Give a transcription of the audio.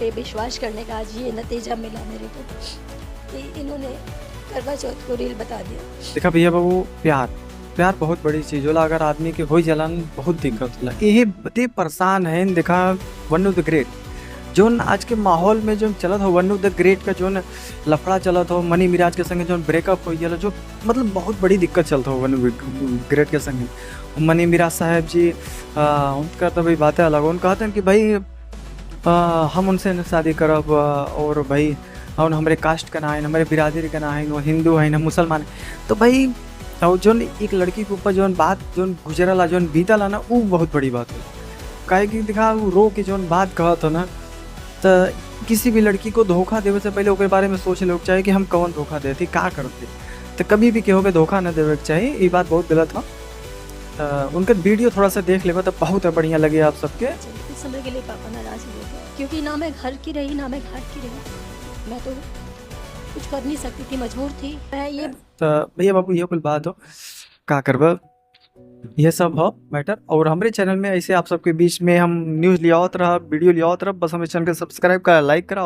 पे विश्वास करने का आज ये नतीजा मिला मेरे को कि इन्होंने करवा चौथ को रील बता दिया। देखा भैया बाबू, प्यार प्यार बहुत बड़ी चीज होला। अगर आदमी के हो जलन बहुत दिक्कत होला। यही बते परेशान है। देखा one of the great zone आज के माहौल में जो चलत हो, वन ऑफ द ग्रेट का जो लफड़ा चलत हो, मनी मिराज के संगे जो ब्रेकअप हो गया, जो मतलब बहुत बड़ी दिक्कत चलत हो वन ऑफ द ग्रेट के संगे। मनी मिराज साहब जी उनका तो भाई बातें अलग हो। उन कहते हैं कि भाई हम उनसे न शादी करब, और भाई और हमारे कास्ट का ना है, हमारे बिरादरी का ना है, वो हिंदू है ना मुसलमान है। तो भाई और जो एक लड़की के ऊपर जो बात जो गुजरला जो बीतला ना, वो बहुत बड़ी बात है। काहे कि दिखा वो रो के जो बात कहत हो ना, तो किसी भी लड़की को धोखा देवे से पहले ओके बारे में सोच ले चाहिए कि हम कौन धोखा देती, का करते। तो कभी भी केहू के धोखा न देवे के चाहिए, ये बात बहुत गलत हो। उनका वीडियो थोड़ा सा देख लेबा तो बहुत बढ़िया लगे आप सबके। इस समय के लिए पापा नाराज हुए थे क्योंकि ना मैं घर की रही ना मैं घाट की रही। मैं तो कुछ कर नहीं सकती थी, मजबूर थी मैं। ये तो भैया बाबू ये कुल बात हो, का करबा, ये सब हो मैटर। और हमारे चैनल में ऐसे आप सबके बीच में हम न्यूज़ लियावत रहा, वीडियो लियावत रहा। बस हमारे चैनल के सब्सक्राइब करा, लाइक करा।